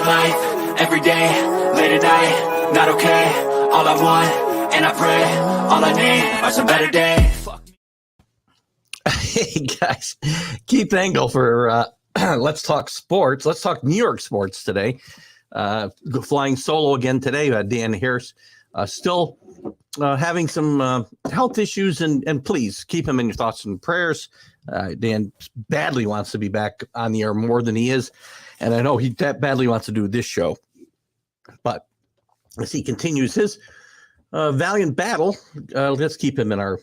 life, every day, late at night, not okay. All I want, and I pray, all I need are some better days. Hey guys, Keith Engel for Let's Talk Sports. Let's talk New York sports today. Flying solo again today. Dan Harris still having some health issues, and please keep him in your thoughts and prayers. Dan badly wants to be back on the air more than he is, and I know he badly wants to do this show. But as he continues his valiant battle, let's keep him in our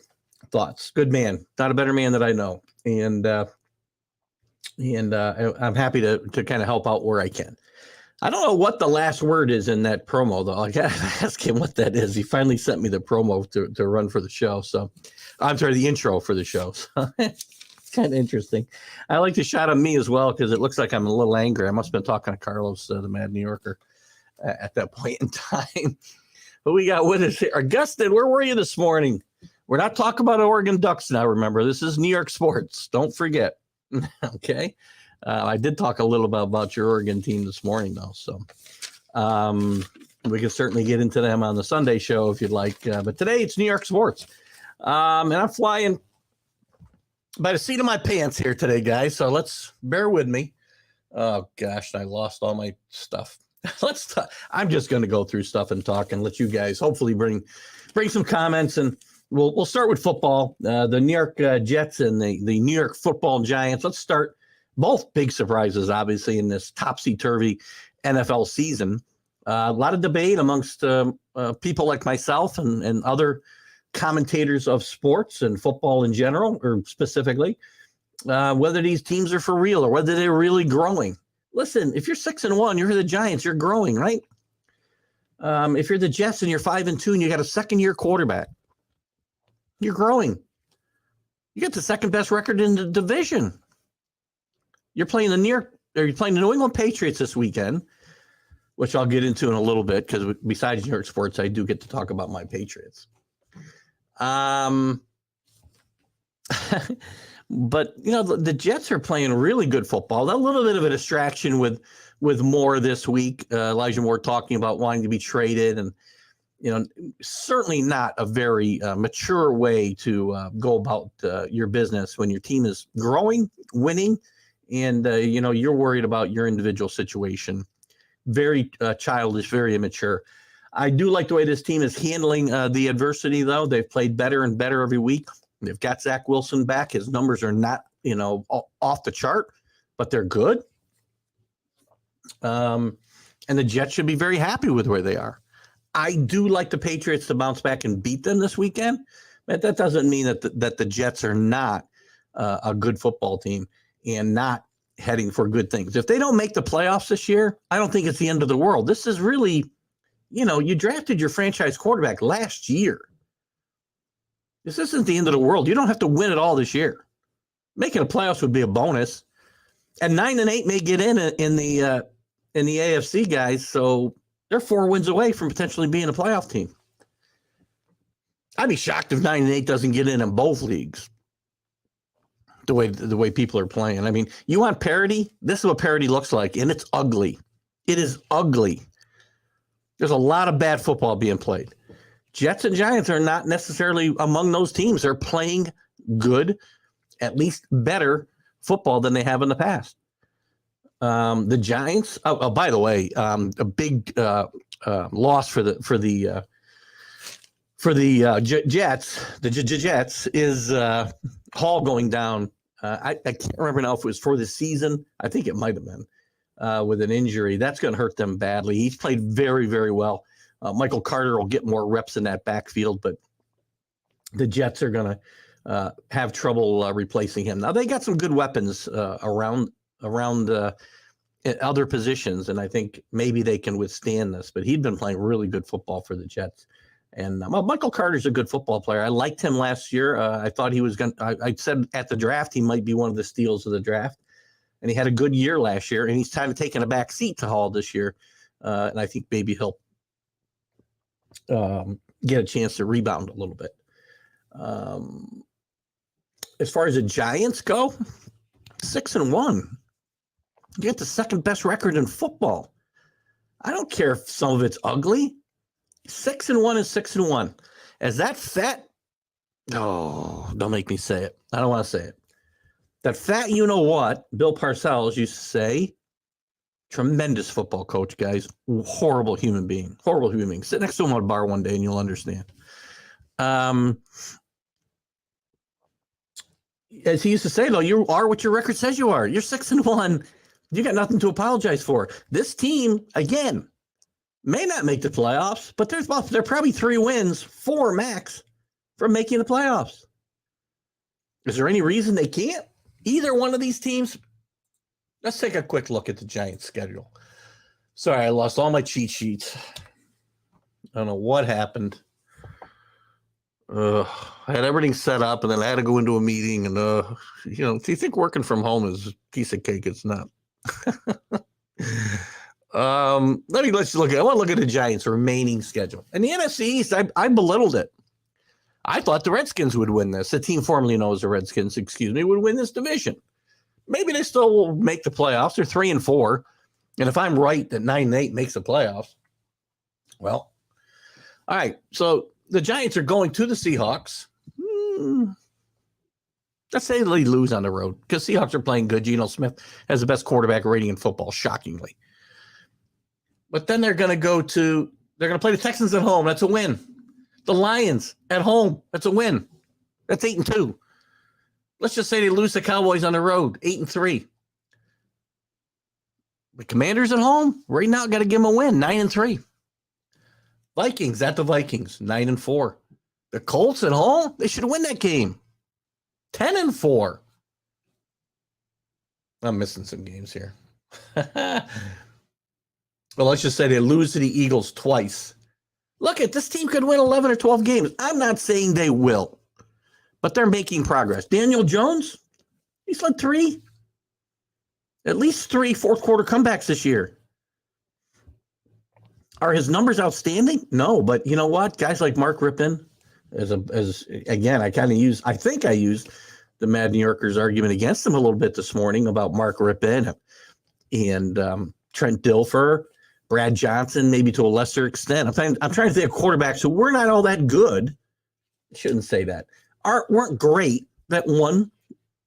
thoughts. Good man, not a better man that I know, and I'm happy to kind of help out where I can. I don't know what the last word is in that promo, though. I gotta ask him what that is. He finally sent me the promo to run for the show. So, I'm sorry, the intro for the show. So it's kind of interesting. I like the shot of me as well because it looks like I'm a little angry. I must have been talking to Carlos, the Mad New Yorker, at that point in time. But we got with us here. Augustin, where were you this morning? We're not talking about Oregon Ducks now, remember. This is New York sports. Don't forget. Okay? I did talk a little bit about your Oregon team this morning, though. So we can certainly get into them on the Sunday show if you'd like. But today it's New York sports. And I'm flying by the seat of my pants here today, guys. So let's bear with me. Oh, gosh, I lost all my stuff. I'm just going to go through stuff and talk and let you guys hopefully bring some comments, and we'll start with football. The New York Jets and the New York Football Giants. Let's start. Both big surprises, obviously, in this topsy-turvy NFL season. A lot of debate amongst people like myself and other commentators of sports and football in general, or specifically, whether these teams are for real or whether they're really growing. Listen, if you're 6-1, you're the Giants, you're growing, right? If you're the Jets and you're 5-2 and you got a second-year quarterback, you're growing. You got the second best record in the division. You're playing the New England Patriots this weekend, which I'll get into in a little bit because besides New York sports, I do get to talk about my Patriots. But you know the Jets are playing really good football. A little bit of a distraction with Moore this week. Elijah Moore talking about wanting to be traded, and you know certainly not a very mature way to go about your business when your team is growing, winning. And, you know, you're worried about your individual situation. Very childish, very immature. I do like the way this team is handling the adversity, though. They've played better and better every week. They've got Zach Wilson back. His numbers are not, you know, off the chart, but they're good. And the Jets should be very happy with where they are. I do like the Patriots to bounce back and beat them this weekend. But that doesn't mean that the Jets are not a good football team and not heading for good things. If they don't make the playoffs this year, I don't think it's the end of the world. This is really, you know, you drafted your franchise quarterback last year. This isn't the end of the world. You don't have to win it all this year. Making the playoffs would be a bonus. And 9-8 may get in the AFC, guys. So they're 4 wins away from potentially being a playoff team. I'd be shocked if 9-8 doesn't get in both leagues. The way people are playing. I mean, you want parity? This is what parity looks like, and it's ugly. It is ugly. There's a lot of bad football being played. Jets and Giants are not necessarily among those teams. They're playing good, at least better football than they have in the past. The Giants. Oh, by the way, a big loss for the Jets. The Jets is Hall going down. I can't remember now if it was for the season. I think it might have been with an injury. That's going to hurt them badly. He's played very, very well. Michael Carter will get more reps in that backfield, but the Jets are going to have trouble replacing him. Now, they got some good weapons around other positions, and I think maybe they can withstand this. But he'd been playing really good football for the Jets. And Michael Carter's a good football player. I liked him last year. I thought he was going to, I said at the draft, he might be one of the steals of the draft. And he had a good year last year, and he's kind of taken a back seat to Hall this year. And I think maybe he'll get a chance to rebound a little bit. As far as the Giants go, 6-1. You get the second best record in football. I don't care if some of it's ugly. 6-1 is 6-1. As that fat, oh, don't make me say it. I don't want to say it. That fat, you know what, Bill Parcells used to say, tremendous football coach, guys. Horrible human being. Horrible human being. Sit next to him at a bar one day and you'll understand. As he used to say, though, you are what your record says you are. You're 6-1. You got nothing to apologize for. This team, again, may not make the playoffs, but they're probably 3 wins, 4 max, from making the playoffs. Is there any reason they can't? Either one of these teams. Let's take a quick look at the Giants' schedule. Sorry, I lost all my cheat sheets. I don't know what happened. I had everything set up, and then I had to go into a meeting. And do you think working from home is a piece of cake? It's not. Let's look at. I want to look at the Giants' remaining schedule. And the NFC East, I belittled it. I thought the Redskins would win this. The team formerly known as the Redskins, would win this division. Maybe they still will make the playoffs. They're 3-4, and if I'm right that 9-8 makes the playoffs, well, all right. So the Giants are going to the Seahawks. Let's say they lose on the road because Seahawks are playing good. Geno Smith has the best quarterback rating in football, shockingly. But then they're going to play the Texans at home. That's a win. The Lions at home. That's a win. That's 8-2. Let's just say they lose the Cowboys on the road, 8-3. The Commanders at home, right now, got to give them a win, 9-3. Vikings at the Vikings, 9-4. The Colts at home, they should win that game, 10-4. I'm missing some games here. Well, let's just say they lose to the Eagles twice. Look, this team could win 11 or 12 games. I'm not saying they will, but they're making progress. Daniel Jones, he's led at least 3 fourth-quarter comebacks this year. Are his numbers outstanding? No, but you know what? Guys like Mark Rypien, again, I think I used the Mad New Yorkers argument against him a little bit this morning about Mark Rypien and Trent Dilfer, Brad Johnson, maybe to a lesser extent. I'm trying to think of quarterbacks who were not all that good. I shouldn't say that. Weren't great that won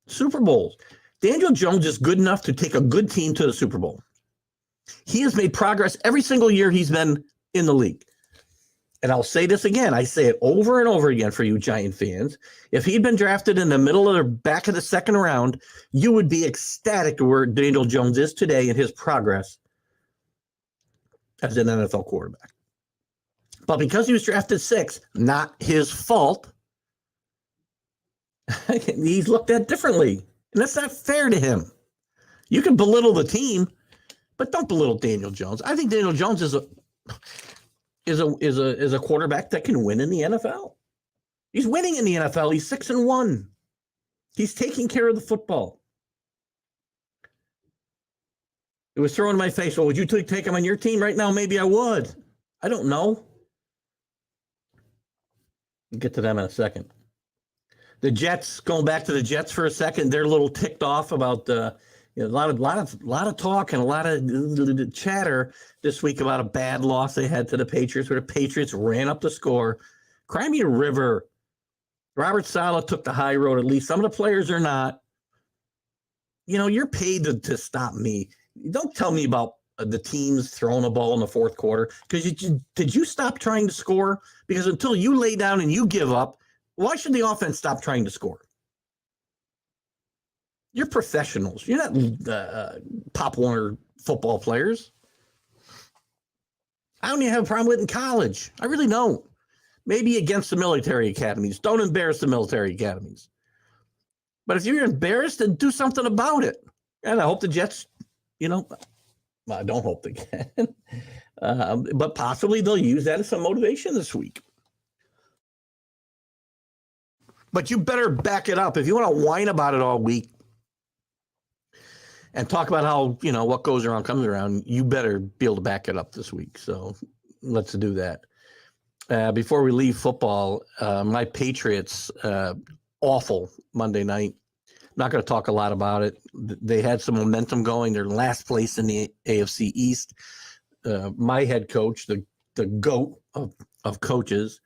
Super Bowls. Daniel Jones is good enough to take a good team to the Super Bowl. He has made progress every single year he's been in the league. And I'll say this again. I say it over and over again for you Giant fans. If he'd been drafted in the middle or back of the second round, you would be ecstatic to where Daniel Jones is today in his progress as an NFL quarterback. But because he was drafted 6th, not his fault, he's looked at differently. And that's not fair to him. You can belittle the team, but don't belittle Daniel Jones. I think Daniel Jones is a quarterback that can win in the NFL. He's winning in the NFL. He's 6-1. He's taking care of the football. It was thrown in my face. Well, would you take him on your team right now? Maybe I would. I don't know. We'll get to them in a second. The Jets, going back to the Jets for a second, they're a little ticked off about a lot of talk and a lot of chatter this week about a bad loss they had to the Patriots, where the Patriots ran up the score. Cry me a river. Robert Saleh took the high road. At least some of the players are not. You're paid to stop me. Don't tell me about the teams throwing a ball in the fourth quarter, because did you stop trying to score? Because until you lay down and you give up, why should the offense stop trying to score? You're professionals. You're not Pop Warner football players. I don't even have a problem with it in college. I really don't. Maybe against the military academies. Don't embarrass the military academies. But if you're embarrassed, then do something about it. And I hope the Jets, I don't hope they can. But possibly they'll use that as some motivation this week. But you better back it up. If you want to whine about it all week and talk about how, what goes around comes around, you better be able to back it up this week. So let's do that. Before we leave football, my Patriots, awful Monday night. Not going to talk a lot about it. They had some momentum going. They're last place in the AFC East. my head coach, the GOAT of coaches,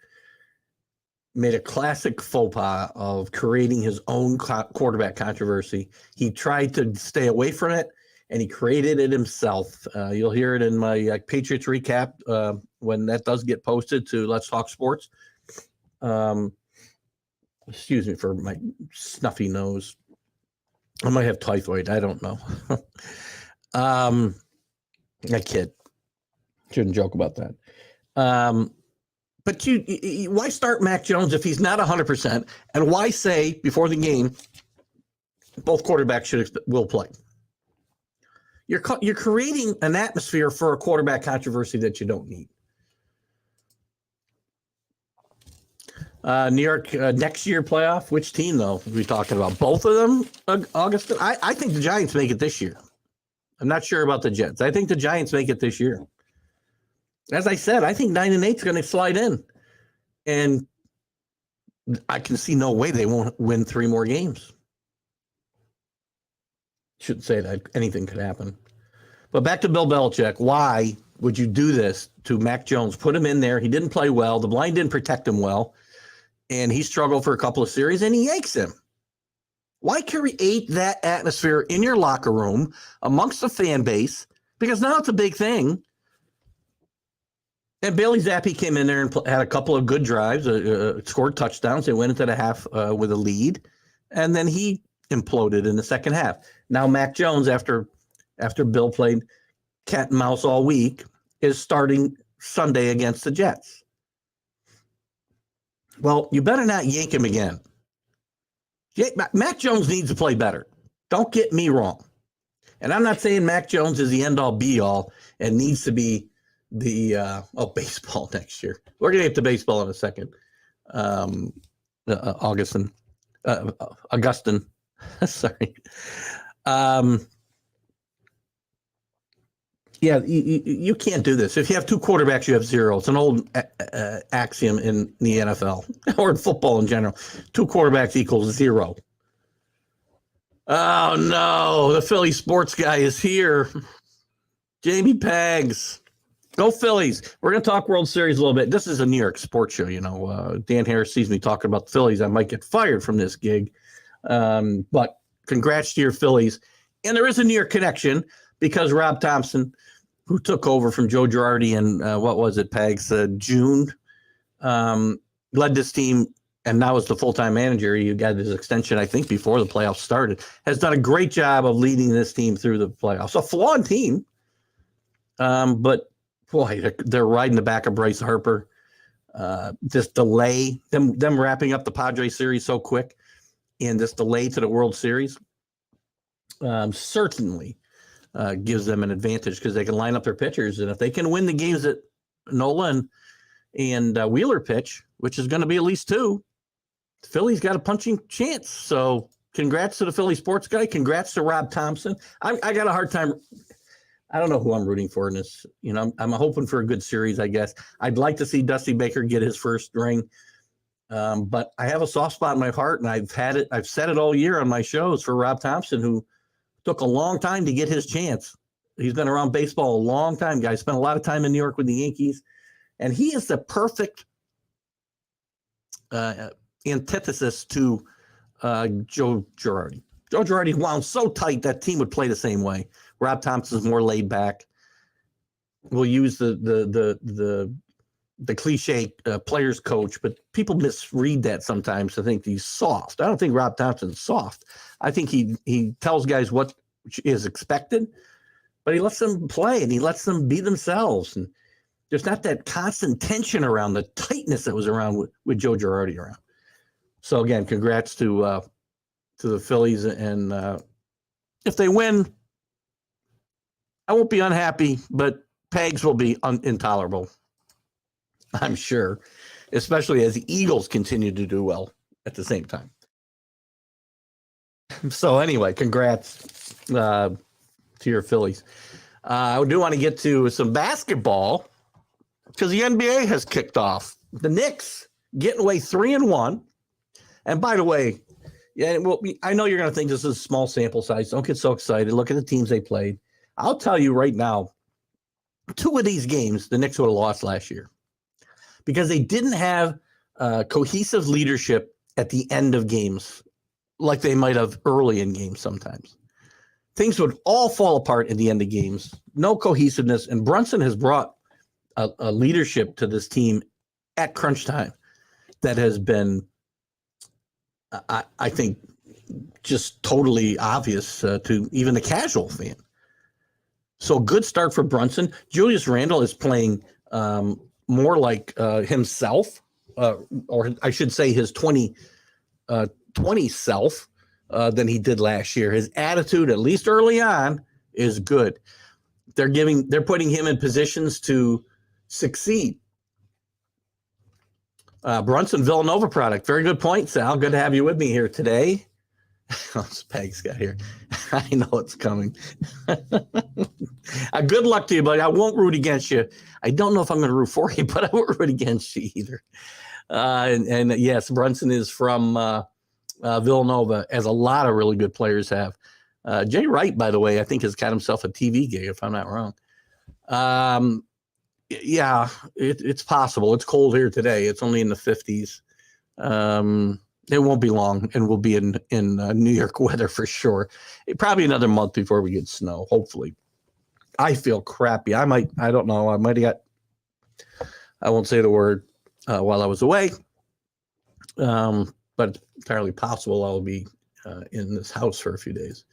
made a classic faux pas of creating his own quarterback controversy. He tried to stay away from it, and he created it himself. You'll hear it in my Patriots recap when that does get posted to Let's Talk Sports. Excuse me for my snuffy nose. I might have typhoid. I don't know. I kid. Shouldn't joke about that. But why start Mac Jones if he's not 100%? And why say before the game both quarterbacks will play? You're creating an atmosphere for a quarterback controversy that you don't need. New York next year playoff. Which team though? Are we talking about both of them? Augustin. I think the Giants make it this year. I'm not sure about the Jets. I think the Giants make it this year. As I said, I think 9-8 is going to slide in, and I can see no way they won't win 3 more games. Shouldn't say that. Anything could happen. But back to Bill Belichick. Why would you do this to Mac Jones? Put him in there. He didn't play well. The line didn't protect him well, and he struggled for a couple of series, and he yanks him. Why create that atmosphere in your locker room amongst the fan base? Because now it's a big thing. And Bailey Zappi came in there and had a couple of good drives, scored touchdowns. They went into the half with a lead, and then he imploded in the second half. Now Mac Jones, after Bill played cat and mouse all week, is starting Sunday against the Jets. Well, you better not yank him again. Mac Jones needs to play better. Don't get me wrong. And I'm not saying Mac Jones is the end-all, be-all and needs to be the baseball next year. We're going to get to baseball in a second. Augustin. Sorry. Yeah, you can't do this. If you have 2 quarterbacks, you have 0. It's an old axiom in the NFL or in football in general. 2 quarterbacks equals 0. Oh, no. The Philly sports guy is here. Jamie Pags. Go Phillies. We're going to talk World Series a little bit. This is a New York sports show, you know. Dan Harris sees me talking about the Phillies. I might get fired from this gig. But congrats to your Phillies. And there is a New York connection because Rob Thompson, who took over from Joe Girardi in, what was it, Pags, June, led this team and now is the full-time manager. He got his extension, I think, before the playoffs started. Has done a great job of leading this team through the playoffs. A flawed team, but boy, they're riding the back of Bryce Harper. This delay, them wrapping up the Padres series so quick, and this delay to the World Series certainly gives them an advantage because they can line up their pitchers. And if they can win the games that Nola and Wheeler pitch, which is going to be at least 2, Philly's got a punching chance. So congrats to the Philly sports guy. Congrats to Rob Thompson. I got a hard time. I don't know who I'm rooting for in this. You know, I'm hoping for a good series, I guess. I'd like to see Dusty Baker get his first ring. But I have a soft spot in my heart, and I've said it all year on my shows for Rob Thompson, who took a long time to get his chance. He's been around baseball a long time, guys. Spent a lot of time in New York with the Yankees. And he is the perfect antithesis to Joe Girardi. Joe Girardi wound so tight that team would play the same way. Rob Thompson's more laid back. We'll use the cliche player's coach, but people misread that sometimes to think he's soft. I don't think Rob Thompson's soft. I think he tells guys what is expected, but he lets them play and he lets them be themselves. And there's not that constant tension around the tightness that was around with Joe Girardi around. So again, congrats to the Phillies, and if they win, I won't be unhappy, but Pags will be intolerable, I'm sure, especially as the Eagles continue to do well at the same time. So anyway, congrats to your Phillies. I do want to get to some basketball because the NBA has kicked off. The Knicks getting away 3-1. And by the way, yeah, well, I know you're going to think this is a small sample size. Don't get so excited. Look at the teams they played. I'll tell you right now, 2 of these games, the Knicks would have lost last year because they didn't have cohesive leadership at the end of games like they might have early in games sometimes. Things would all fall apart at the end of games. No cohesiveness. And Brunson has brought a leadership to this team at crunch time that has been, I think, just totally obvious to even the casual fan. So good start for Brunson. Julius Randle is playing more like himself, or I should say his 2020 self than he did last year. His attitude, at least early on, is good. They're putting him in positions to succeed. Brunson Villanova product. Very good point, Sal. Good to have you with me here today. Peg's got here. I know it's coming. Good luck to you, buddy. I won't root against you. I don't know if I'm going to root for you, but I won't root against you either. And yes, Brunson is from Villanova, as a lot of really good players have. Jay Wright, by the way, I think has got himself a TV gig, if I'm not wrong. Yeah, it's possible. It's cold here today. It's only in the 50s. It won't be long, and we'll be in New York weather for sure. Probably another month before we get snow, hopefully. I feel crappy. I don't know. I might have got, I won't say the word while I was away, but it's entirely possible I'll be in this house for a few days.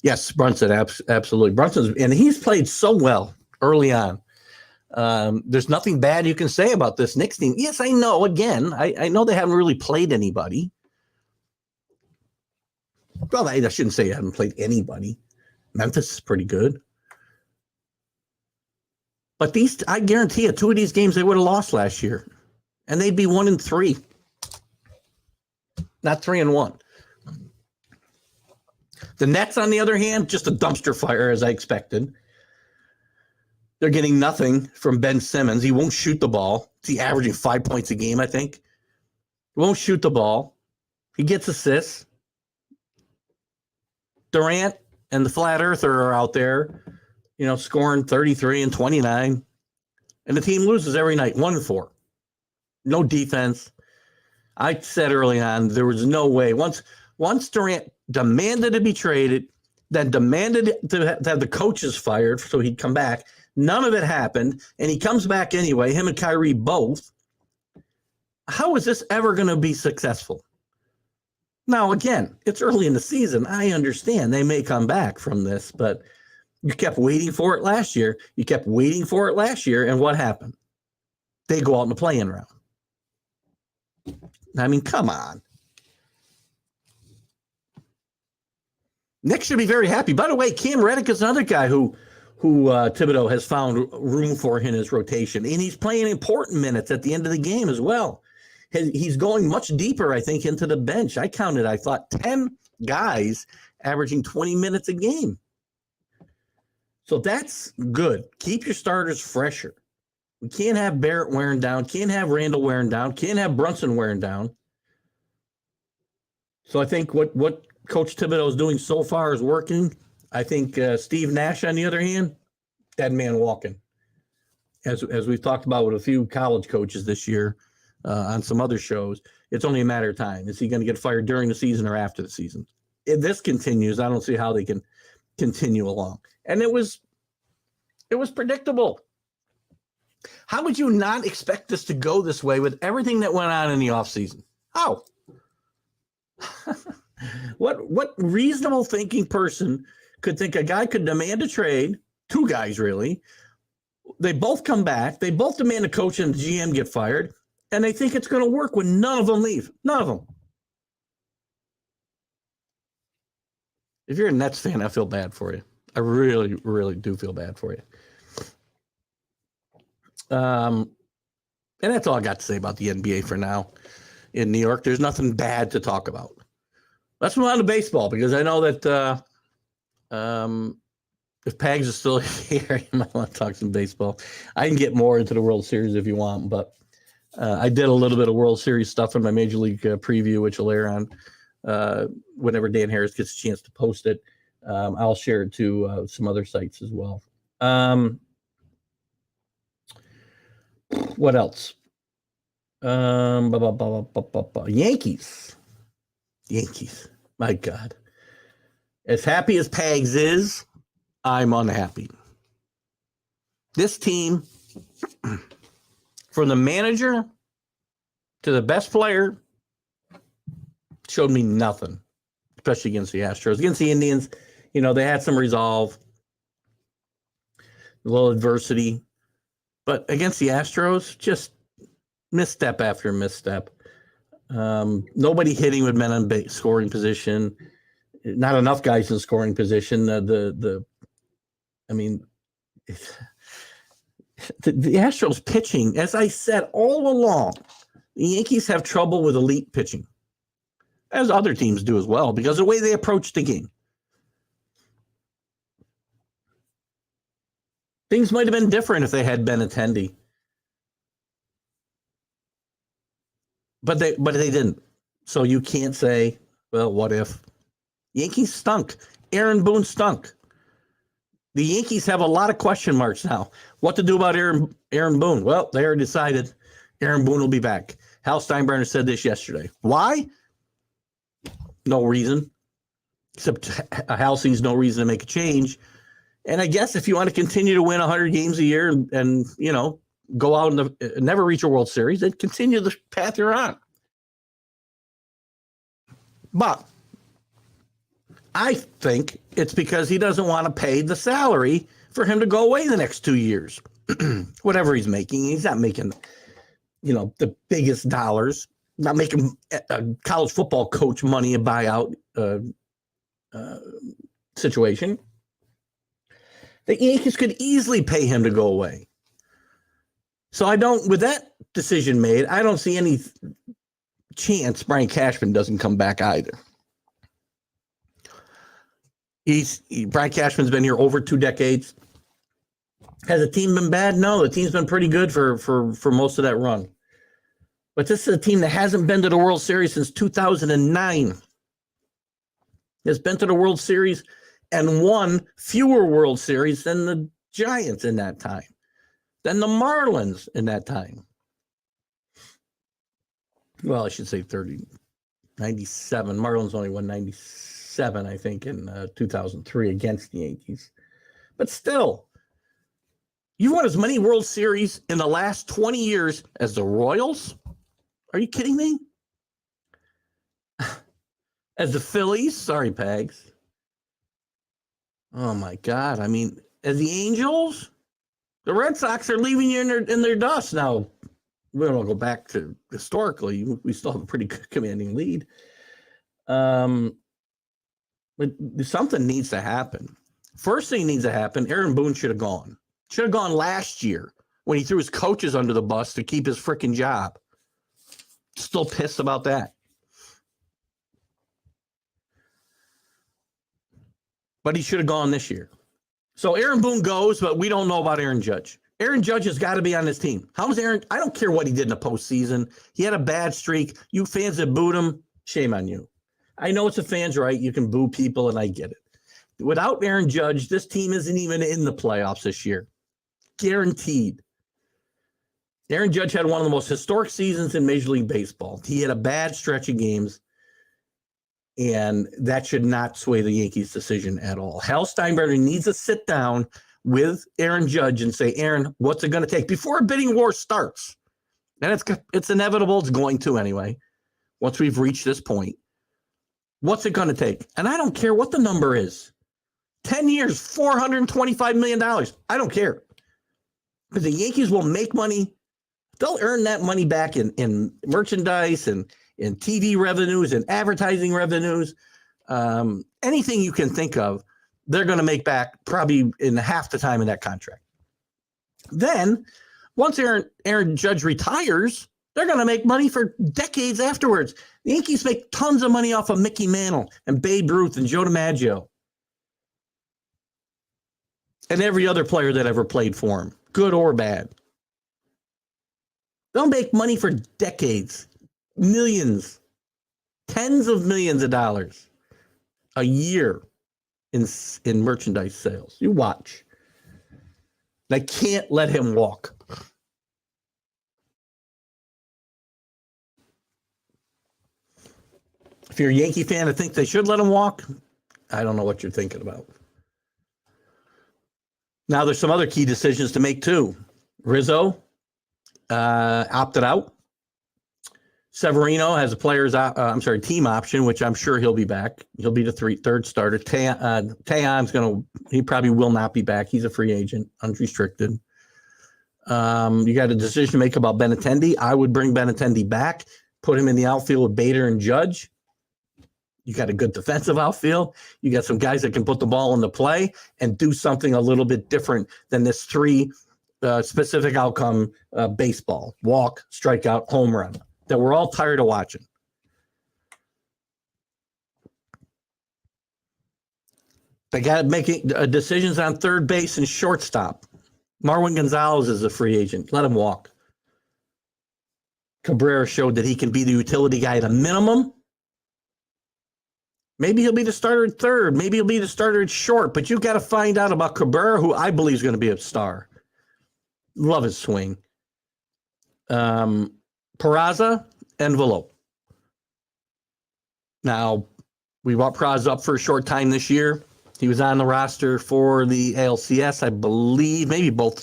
Yes, Brunson, absolutely. And he's played so well early on. There's nothing bad you can say about this Knicks team. Yes, I know. Again, I know they haven't really played anybody. Well, I shouldn't say they haven't played anybody. Memphis is pretty good. But I guarantee you, 2 of these games they would have lost last year. And they'd be 1-3. Not 3-1. The Nets, on the other hand, just a dumpster fire, as I expected. They're getting nothing from Ben Simmons. He won't shoot the ball. He's averaging 5 points a game, I think. He won't shoot the ball. He gets assists. Durant and the Flat Earther are out there, scoring 33 and 29. And the team loses every night, 1-4. No defense. I said early on, there was no way. Once Durant demanded to be traded, then demanded to have the coaches fired so he'd come back, none of it happened, and he comes back anyway, him and Kyrie both. How is this ever going to be successful? Now, again, it's early in the season. I understand they may come back from this, but you kept waiting for it last year. And what happened? They go out in the play-in round. I mean, come on. Nick should be very happy. By the way, Cam Reddick is another guy who Thibodeau has found room for in his rotation, and he's playing important minutes at the end of the game as well. He's going much deeper, I think, into the bench. I thought 10 guys averaging 20 minutes a game. So that's good. Keep your starters fresher. We can't have Barrett wearing down, can't have Randall wearing down, can't have Brunson wearing down. So I think what Coach Thibodeau is doing so far is working. I think Steve Nash, on the other hand, dead man walking. As we've talked about with a few college coaches this year on some other shows, it's only a matter of time. Is he going to get fired during the season or after the season? If this continues, I don't see how they can continue along. And it was predictable. How would you not expect this to go this way with everything that went on in the offseason? How? What reasonable thinking person could think a guy could demand a trade, 2 guys really, they both come back, they both demand a coach and the GM get fired, and they think it's going to work when none of them leave. None of them. If you're a Nets fan, I feel bad for you. I really, really do feel bad for you. And that's all I got to say about the NBA for now. In New York, there's nothing bad to talk about. Let's move on to baseball, because I know that if Pags is still here, you might want to talk some baseball. I can get more into the World Series if you want, but I did a little bit of World Series stuff in my Major League preview, which will air on whenever Dan Harris gets a chance to post it. I'll share it to some other sites as well. What else? Yankees. My God. As happy as Pags is, I'm unhappy. This team, from the manager to the best player, showed me nothing, especially against the Astros. Against the Indians, they had some resolve, a little adversity. But against the Astros, just misstep after misstep. Nobody hitting with men in scoring position. Not enough guys in scoring position. The Astros pitching, as I said all along, the Yankees have trouble with elite pitching, as other teams do as well, because of the way they approach the game. Things might have been different if they had Benintendi. But they didn't. So you can't say, well, what if? Yankees stunk. Aaron Boone stunk. The Yankees have a lot of question marks now. What to do about Aaron Boone? Well, they already decided Aaron Boone will be back. Hal Steinbrenner said this yesterday. Why? No reason. Except Hal sees no reason to make a change. And I guess if you want to continue to win 100 games a year and go out and never reach a World Series, then continue the path you're on. But I think it's because he doesn't want to pay the salary for him to go away the next 2 years. Whatever he's making, he's not making, the biggest dollars, not making a college football coach money, a buyout situation. The Yankees could easily pay him to go away. So with that decision made, I don't see any chance Brian Cashman doesn't come back either. Brian Cashman's been here over 2 decades. Has the team been bad? No, the team's been pretty good for most of that run. But this is a team that hasn't been to the World Series since 2009. It's been to the World Series and won fewer World Series than the Giants in that time, than the Marlins in that time. Well, I should say 97. Marlins only won 97, I think, in 2003 against the Yankees. But still, you've won as many World Series in the last 20 years as the Royals? Are you kidding me? As the Phillies? Sorry, Pags. Oh, my God. I mean, as the Angels? The Red Sox are leaving you in their dust. Now, we don't go back to historically. We still have a pretty commanding lead. But something needs to happen. First thing needs to happen, Aaron Boone should have gone. Should have gone last year when he threw his coaches under the bus to keep his freaking job. Still pissed about that. But he should have gone this year. So Aaron Boone goes, but we don't know about Aaron Judge. Aaron Judge has got to be on this team. How's Aaron? I don't care what he did in the postseason. He had a bad streak. You fans that booed him, shame on you. I know it's a fan's right. You can boo people, and I get it. Without Aaron Judge, this team isn't even in the playoffs this year. Guaranteed. Aaron Judge had one of the most historic seasons in Major League Baseball. He had a bad stretch of games, and that should not sway the Yankees' decision at all. Hal Steinbrenner needs to sit down with Aaron Judge and say, Aaron, what's it going to take before a bidding war starts? And it's inevitable. It's going to anyway. Once we've reached this point, what's it going to take? And I don't care what the number is. 10 years, $425 million. I don't care. Because the Yankees will make money. They'll earn that money back in merchandise and in TV revenues and advertising revenues. Anything you can think of, they're going to make back probably in half the time in that contract. Then, once Aaron Judge retires, they're going to make money for decades afterwards. The Yankees make tons of money off of Mickey Mantle and Babe Ruth and Joe DiMaggio and every other player that ever played for him, good or bad. They'll make money for decades, millions, tens of millions of dollars a year in merchandise sales. You watch. They can't let him walk. If you're a Yankee fan and think they should let him walk, I don't know what you're thinking about. Now there's some other key decisions to make too. Rizzo opted out. Severino has a team option, which I'm sure he'll be back. He'll be the third starter. He probably will not be back. He's a free agent, unrestricted. You got a decision to make about Benintendi. I would bring Benintendi back, put him in the outfield with Bader and Judge. You got a good defensive outfield. You got some guys that can put the ball into play and do something a little bit different than this three specific outcome baseball: walk, strikeout, home run, that we're all tired of watching. They got making decisions on third base and shortstop. Marwin Gonzalez is a free agent. Let him walk. Cabrera showed that he can be the utility guy at a minimum. Maybe he'll be the starter at third. Maybe he'll be the starter at short. But you've got to find out about Cabrera, who I believe is going to be a star. Love his swing. Peraza, envelope. Now, we brought Peraza up for a short time this year. He was on the roster for the ALCS, I believe, maybe both the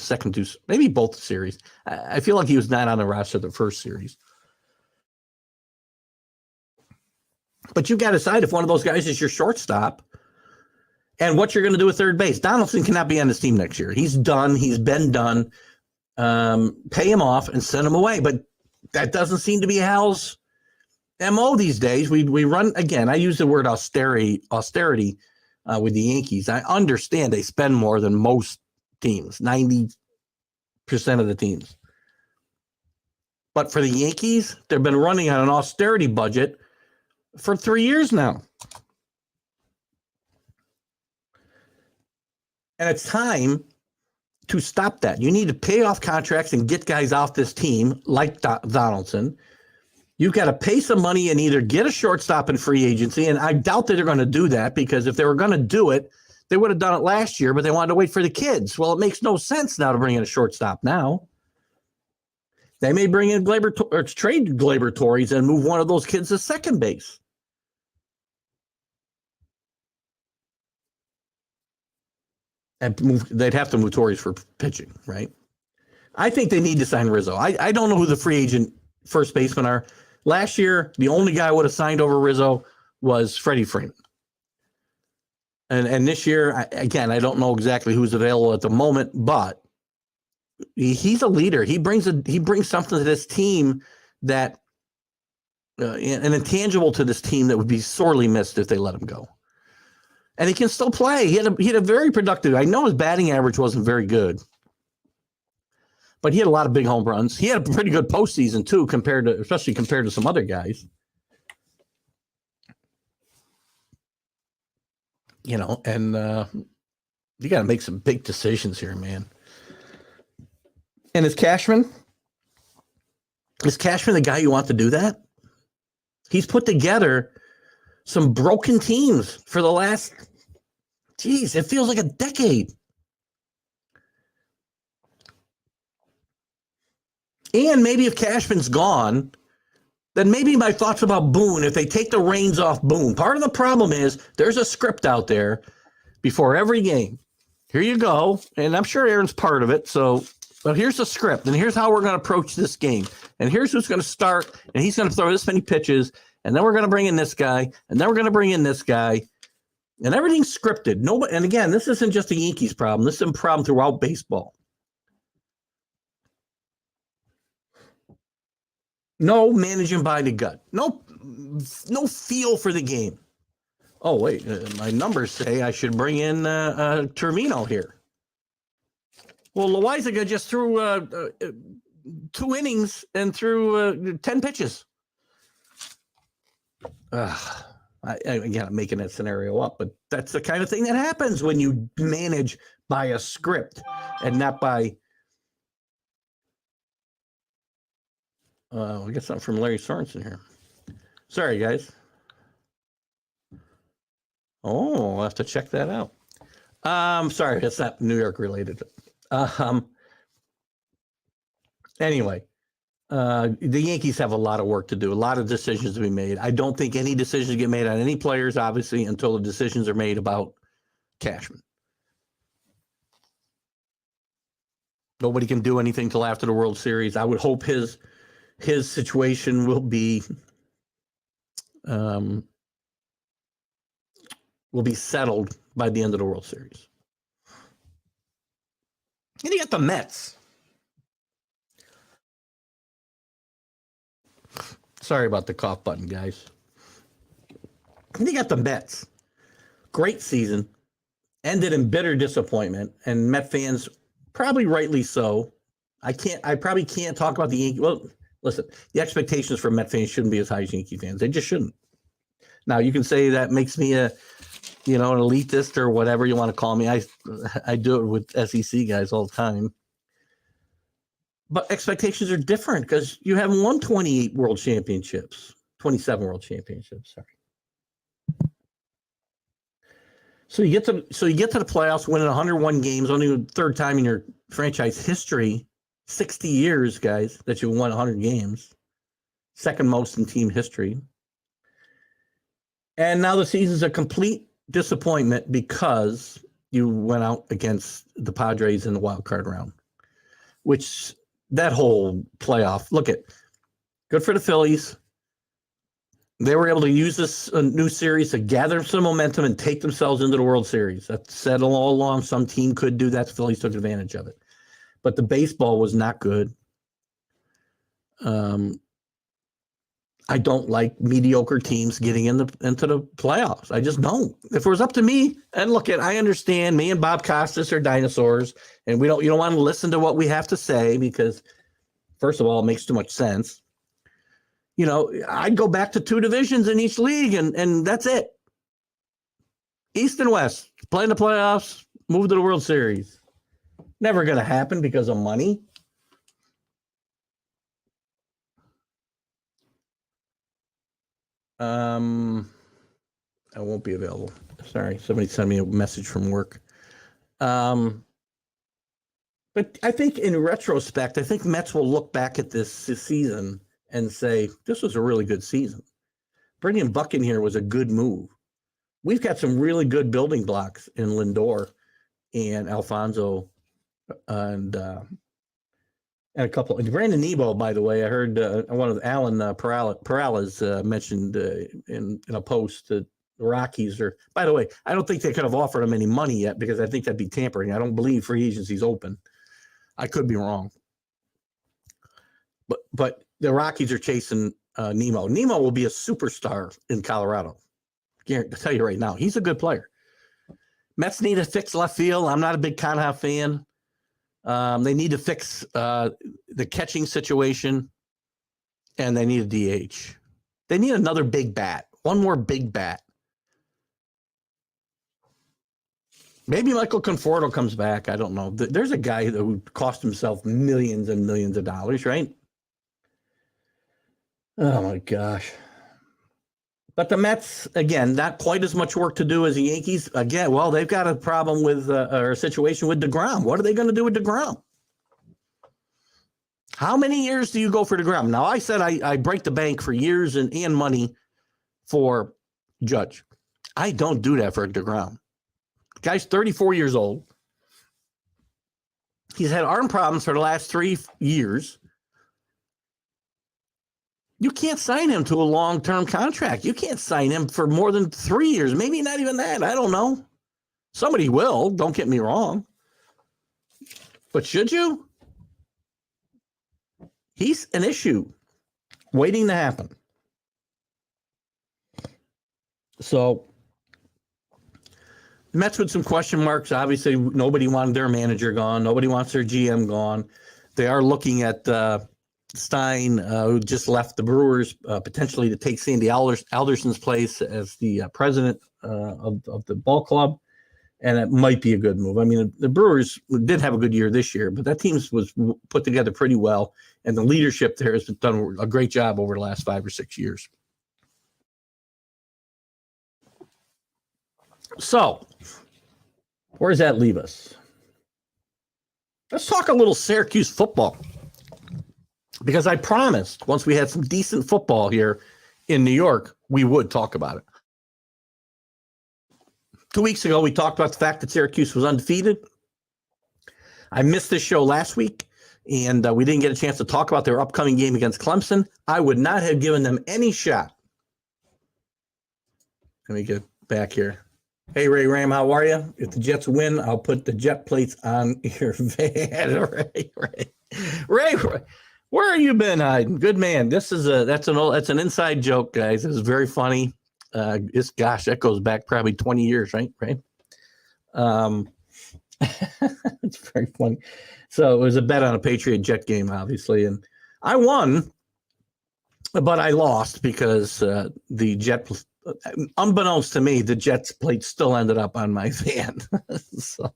series. I feel like he was not on the roster the first series. But you've got to decide if one of those guys is your shortstop and what you're going to do with third base. Donaldson cannot be on this team next year. He's done. He's been done. Pay him off and send him away. But that doesn't seem to be Hal's MO these days. We run, again, I use the word austerity with the Yankees. I understand they spend more than most teams, 90% of the teams. But for the Yankees, they've been running on an austerity budget for 3 years now. And it's time to stop that. You need to pay off contracts and get guys off this team like Donaldson. You've got to pay some money and either get a shortstop in free agency, and I doubt that they're going to do that, because if they were going to do it, they would have done it last year, but they wanted to wait for the kids. Well, it makes no sense now to bring in a shortstop now. They may bring in trade Gleyber Torres and move one of those kids to second base. And they'd have to move Torres for pitching, right? I think they need to sign Rizzo. I don't know who the free agent first basemen are. Last year, the only guy I would have signed over Rizzo was Freddie Freeman. And this year, I don't know exactly who's available at the moment, but he's a leader. He brings something to this team that an intangible to this team that would be sorely missed if they let him go. And he can still play. He had a very productive. I know his batting average wasn't very good, but he had a lot of big home runs. He had a pretty good postseason too, especially compared to some other guys. You know, and you got to make some big decisions here, man. And is Cashman the guy you want to do that? He's put together some broken teams for the last, it feels like a decade. And maybe if Cashman's gone, then maybe my thoughts about Boone, if they take the reins off Boone. Part of the problem is there's a script out there before every game. Here you go. And I'm sure Aaron's part of it. So, but here's the script, and here's how we're going to approach this game. And here's who's going to start, and he's going to throw this many pitches. And then we're going to bring in this guy, and then we're going to bring in this guy, and everything's scripted. Nobody, and again, this isn't just a Yankees problem. This is a problem throughout baseball. No managing by the gut. No feel for the game. Oh wait, my numbers say I should bring in Termino here. Well, Loaizaga just threw 2 innings and threw 10 pitches. Again, I'm making that scenario up, but that's the kind of thing that happens when you manage by a script and not by. We got something from Larry Sorensen here. Sorry, guys. Oh, I'll have to check that out. Sorry, it's not New York related. Anyway, the Yankees have a lot of work to do, a lot of decisions to be made. I don't think any decisions get made on any players, obviously, until the decisions are made about Cashman. Nobody can do anything till after the World Series. I would hope his situation will be settled by the end of the World Series. And you got the Mets. Sorry about the cough button, guys. And you got the Mets. Great season. Ended in bitter disappointment. And Met fans, probably rightly so. I probably can't talk about the Yankees. Well, listen, the expectations for Met fans shouldn't be as high as Yankee fans. They just shouldn't. Now, you can say that makes me an elitist or whatever you want to call me. I do it with SEC guys all the time. But expectations are different because you haven't won 28 world championships, 27 world championships. Sorry. So you get to the playoffs, winning 101 games, only the third time in your franchise history, 60 years, guys, that you won 100 games, second most in team history. And now the season's a complete disappointment because you went out against the Padres in the wild card round, which that whole playoff, good for the Phillies. They were able to use this new series to gather some momentum and take themselves into the World Series. That's said all along. Some team could do that. The Phillies took advantage of it. But the baseball was not good. I don't like mediocre teams getting into the playoffs. I just don't. If it was up to me, and I understand me and Bob Costas are dinosaurs, and you don't want to listen to what we have to say because, first of all, it makes too much sense. I'd go back to 2 divisions in each league, and that's it. East and West, play in the playoffs, move to the World Series. Never going to happen because of money. I won't be available. Sorry, somebody sent me a message from work. But I think in retrospect, Mets will look back at this season and say, this was a really good season. Bringing Buck in here was a good move. We've got some really good building blocks in Lindor and Alfonso and a couple. And Brandon Nebo, by the way, I heard one of Alan Perales mentioned in a post that the Rockies are. By the way, I don't think they could have offered him any money yet because I think that'd be tampering. I don't believe free agency's open. I could be wrong, but the Rockies are chasing Nemo. Nemo will be a superstar in Colorado. I'll tell you right now, he's a good player. Mets need to fix left field. I'm not a big Canha fan. They need to fix the catching situation, and they need a DH. They need another big bat, one more big bat. Maybe Michael Conforto comes back. I don't know. There's a guy who cost himself millions and millions of dollars, right? Oh, my gosh. But the Mets, again, not quite as much work to do as the Yankees. Again, well, they've got a problem with or a situation with DeGrom. What are they going to do with DeGrom? How many years do you go for DeGrom? Now, I said I break the bank for years and money for Judge. I don't do that for DeGrom. The guy's 34 years old. He's had arm problems for the last 3 years. You can't sign him to a long-term contract. You can't sign him for more than 3 years, maybe not even that. I don't know. Somebody will, don't get me wrong. But should you? He's an issue waiting to happen. So, the Mets with some question marks. Obviously, nobody wanted their manager gone. Nobody wants their GM gone. They are looking at Stein, who just left the Brewers, potentially to take Sandy Alderson's place as the president of the ball club, and it might be a good move. I mean, the Brewers did have a good year this year, but that team was put together pretty well, and the leadership there has done a great job over the last 5 or 6 years. So, where does that leave us? Let's talk a little Syracuse football. because I promised once we had some decent football here in New York, we would talk about it. 2 weeks ago, we talked about the fact that Syracuse was undefeated. I missed this show last week, and we didn't get a chance to talk about their upcoming game against Clemson. I would not have given them any shot. Let me get back here. Hey, Ray Ram, how are you? If the Jets win, I'll put the jet plates on your van. Ray, where have you been hiding? Good man. That's an inside joke, guys. It's very funny. That goes back probably 20 years, right? It's very funny. So it was a bet on a Patriot Jet game, obviously, and I won, but I lost because the Jet, unbeknownst to me, the Jets plate still ended up on my van. So,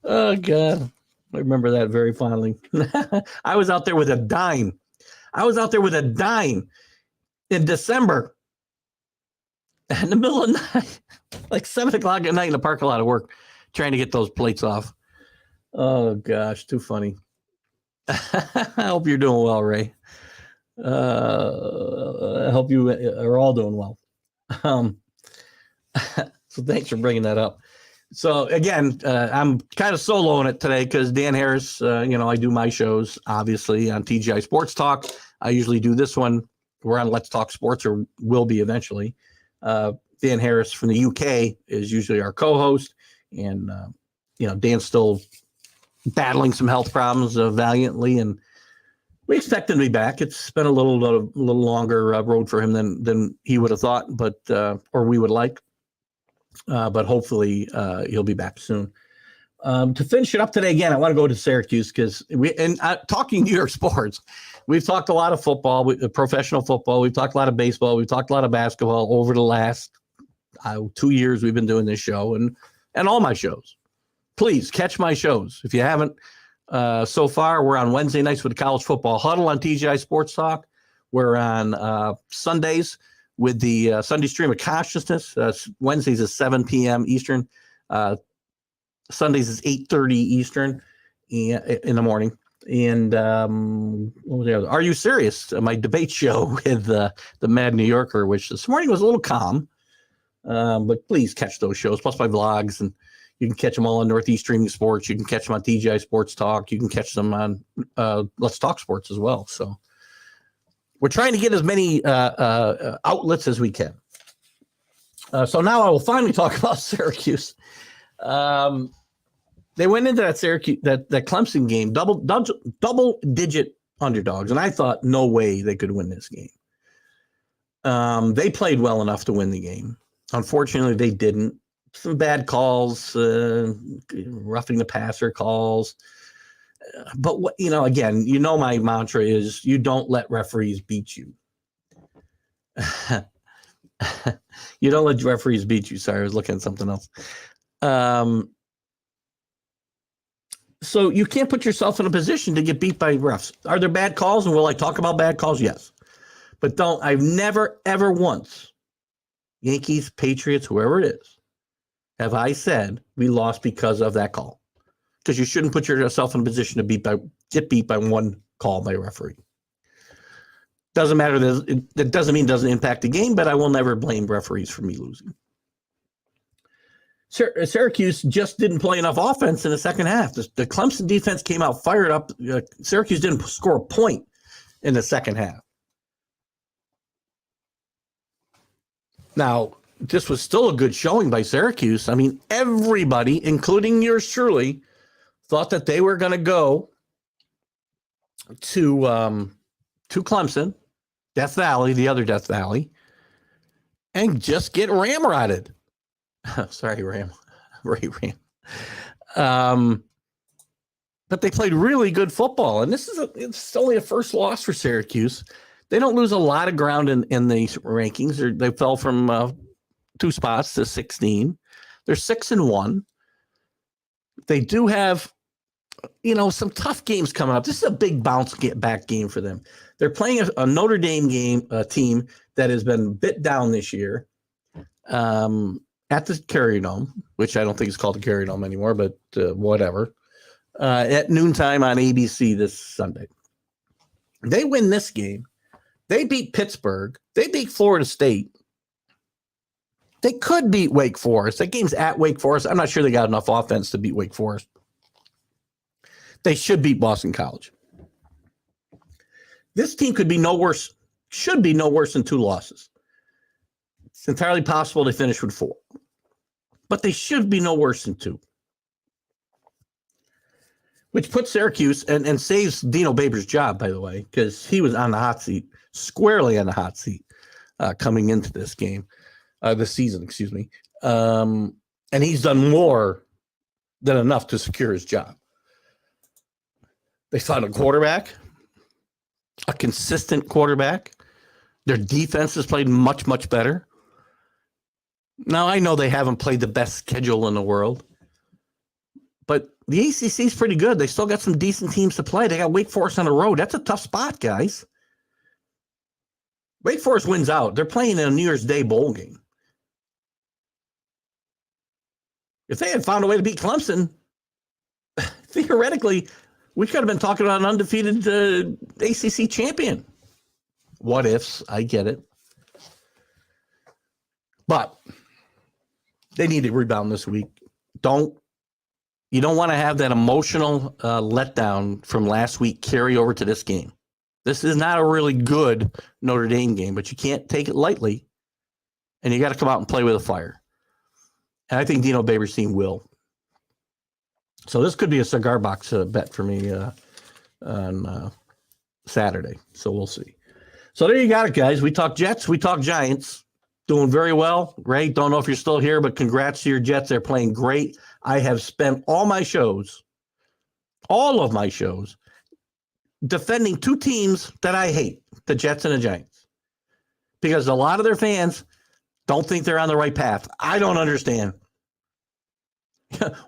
oh God, I remember that very fondly. I was out there with a dime. In December, in the middle of the night, like 7 o'clock at night in the parking lot of work, trying to get those plates off. Oh gosh, too funny. I hope you're doing well, Ray. I hope you are all doing well. So thanks for bringing that up. So again, I'm kind of soloing it today because Dan Harris, I do my shows obviously on TGI Sports Talk. I usually do this one. We're on Let's Talk Sports, or will be eventually. Dan Harris from the UK is usually our co-host, and Dan's still battling some health problems valiantly, and we expect him to be back. It's been a little longer road for him than he would have thought, but or we would like. But hopefully he'll be back soon. To finish it up today, again, I want to go to Syracuse because talking New York sports, we've talked a lot of football, professional football. We've talked a lot of baseball. We've talked a lot of basketball over the last 2 years we've been doing this show and all my shows. Please catch my shows. If you haven't so far, we're on Wednesday nights with the College Football Huddle on TGI Sports Talk. We're on Sundays with the Sunday Stream of Consciousness. Wednesdays is 7 p.m. Eastern. Sundays is 8:30 Eastern in the morning. And what was the other? Are You Serious? My debate show with the Mad New Yorker, which this morning was a little calm. But please catch those shows, plus my vlogs, and you can catch them all on Northeast Streaming Sports. You can catch them on TGI Sports Talk. You can catch them on Let's Talk Sports as well. So we're trying to get as many outlets as we can. So now I will finally talk about Syracuse. They went into that Syracuse that Clemson game double digit underdogs, and I thought no way they could win this game. They played well enough to win the game. Unfortunately, they didn't. Some bad calls, roughing the passer calls. But again, my mantra is you don't let referees beat you. You don't let referees beat you. Sorry, I was looking at something else. So you can't put yourself in a position to get beat by refs. Are there bad calls? And will I talk about bad calls? Yes. But I've never, ever once, Yankees, Patriots, whoever it is, have I said we lost because of that call. Because you shouldn't put yourself in a position to get beat by one call by a referee. Doesn't matter. That doesn't mean it doesn't impact the game, but I will never blame referees for me losing. Syracuse just didn't play enough offense in the second half. The Clemson defense came out fired up. Syracuse didn't score a point in the second half. Now, this was still a good showing by Syracuse. I mean, everybody, including yours truly, thought that they were going to go to Clemson, Death Valley, the other Death Valley, and just get ramrodded. Sorry, Ray Ram. But they played really good football, and it's only a first loss for Syracuse. They don't lose a lot of ground in the rankings. They fell from 2 spots to 16. They're 6-1. They do have, some tough games coming up. This is a big bounce back game for them. They're playing a Notre Dame team that has been bit down this year. At the Carrier Dome, which I don't think is called the Carrier Dome anymore, but whatever. At noontime on ABC this Sunday. They win this game. They beat Pittsburgh. They beat Florida State. They could beat Wake Forest. That game's at Wake Forest. I'm not sure they got enough offense to beat Wake Forest. They should beat Boston College. This team could be no worse, should be no worse than 2 losses. It's entirely possible they finish with 4. But they should be no worse than 2. Which puts Syracuse and saves Dino Babers' job, by the way, because he was on the hot seat, squarely on the hot seat coming into this game, this season, excuse me. And he's done more than enough to secure his job. They found a quarterback, a consistent quarterback. Their defense has played much, much better. Now, I know they haven't played the best schedule in the world, but the ACC is pretty good. They still got some decent teams to play. They got Wake Forest on the road. That's a tough spot, guys. Wake Forest wins out. They're playing in a New Year's Day bowl game. If they had found a way to beat Clemson, theoretically, we could have been talking about an undefeated ACC champion. What ifs? I get it. But they need to rebound this week. You don't want to have that emotional letdown from last week carry over to this game. This is not a really good Notre Dame game, but you can't take it lightly, and you got to come out and play with a fire. And I think Dino Babers' team will. So this could be a cigar box bet for me on Saturday. So we'll see. So there you got it, guys. We talk Jets. We talk Giants. Doing very well. Ray, don't know if you're still here, but congrats to your Jets. They're playing great. I have spent all of my shows, defending 2 teams that I hate, the Jets and the Giants, because a lot of their fans don't think they're on the right path. I don't understand.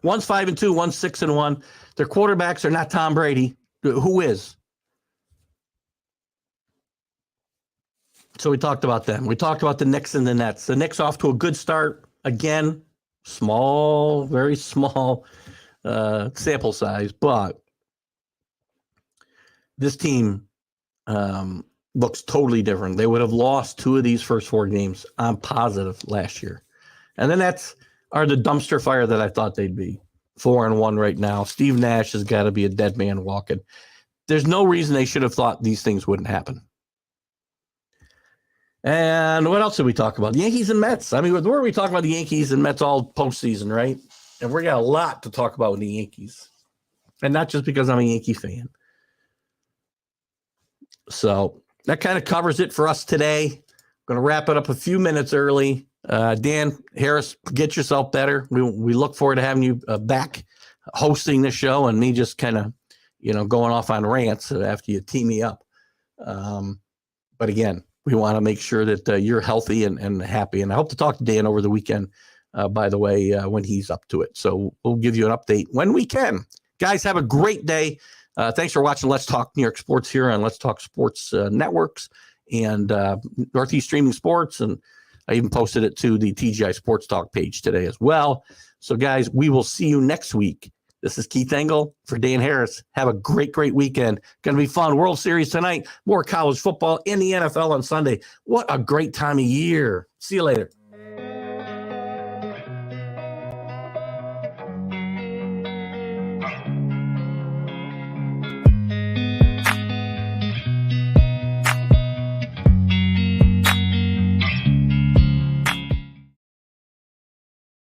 One's 5-2, one's 6-1. Their quarterbacks are not Tom Brady. Who is? So we talked about them. We talked about the Knicks and the Nets. The Knicks off to a good start. Again, small, very small sample size, but this team looks totally different. They would have lost 2 of these first 4 games, I'm positive, last year. And the Nets are the dumpster fire that I thought they'd be. 4-1 right now. Steve Nash has got to be a dead man walking. There's no reason they should have thought these things wouldn't happen. And what else did we talk about? Yankees and Mets. I mean, where are we talking about the Yankees and Mets all postseason, right? And we got a lot to talk about with the Yankees. And not just because I'm a Yankee fan. So that kind of covers it for us today. I'm going to wrap it up a few minutes early. Dan Harris, get yourself better. We look forward to having you back hosting the show and me just kind of, going off on rants after you tee me up. But again, we want to make sure that you're healthy and happy. And I hope to talk to Dan over the weekend, by the way, when he's up to it. So we'll give you an update when we can. Guys, have a great day. Thanks for watching Let's Talk New York Sports here on Let's Talk Sports Networks and Northeast Streaming Sports. And I even posted it to the TGI Sports Talk page today as well. So, guys, we will see you next week. This is Keith Engel for Dan Harris. Have a great, great weekend. Going to be fun. World Series tonight. More college football in the NFL on Sunday. What a great time of year. See you later.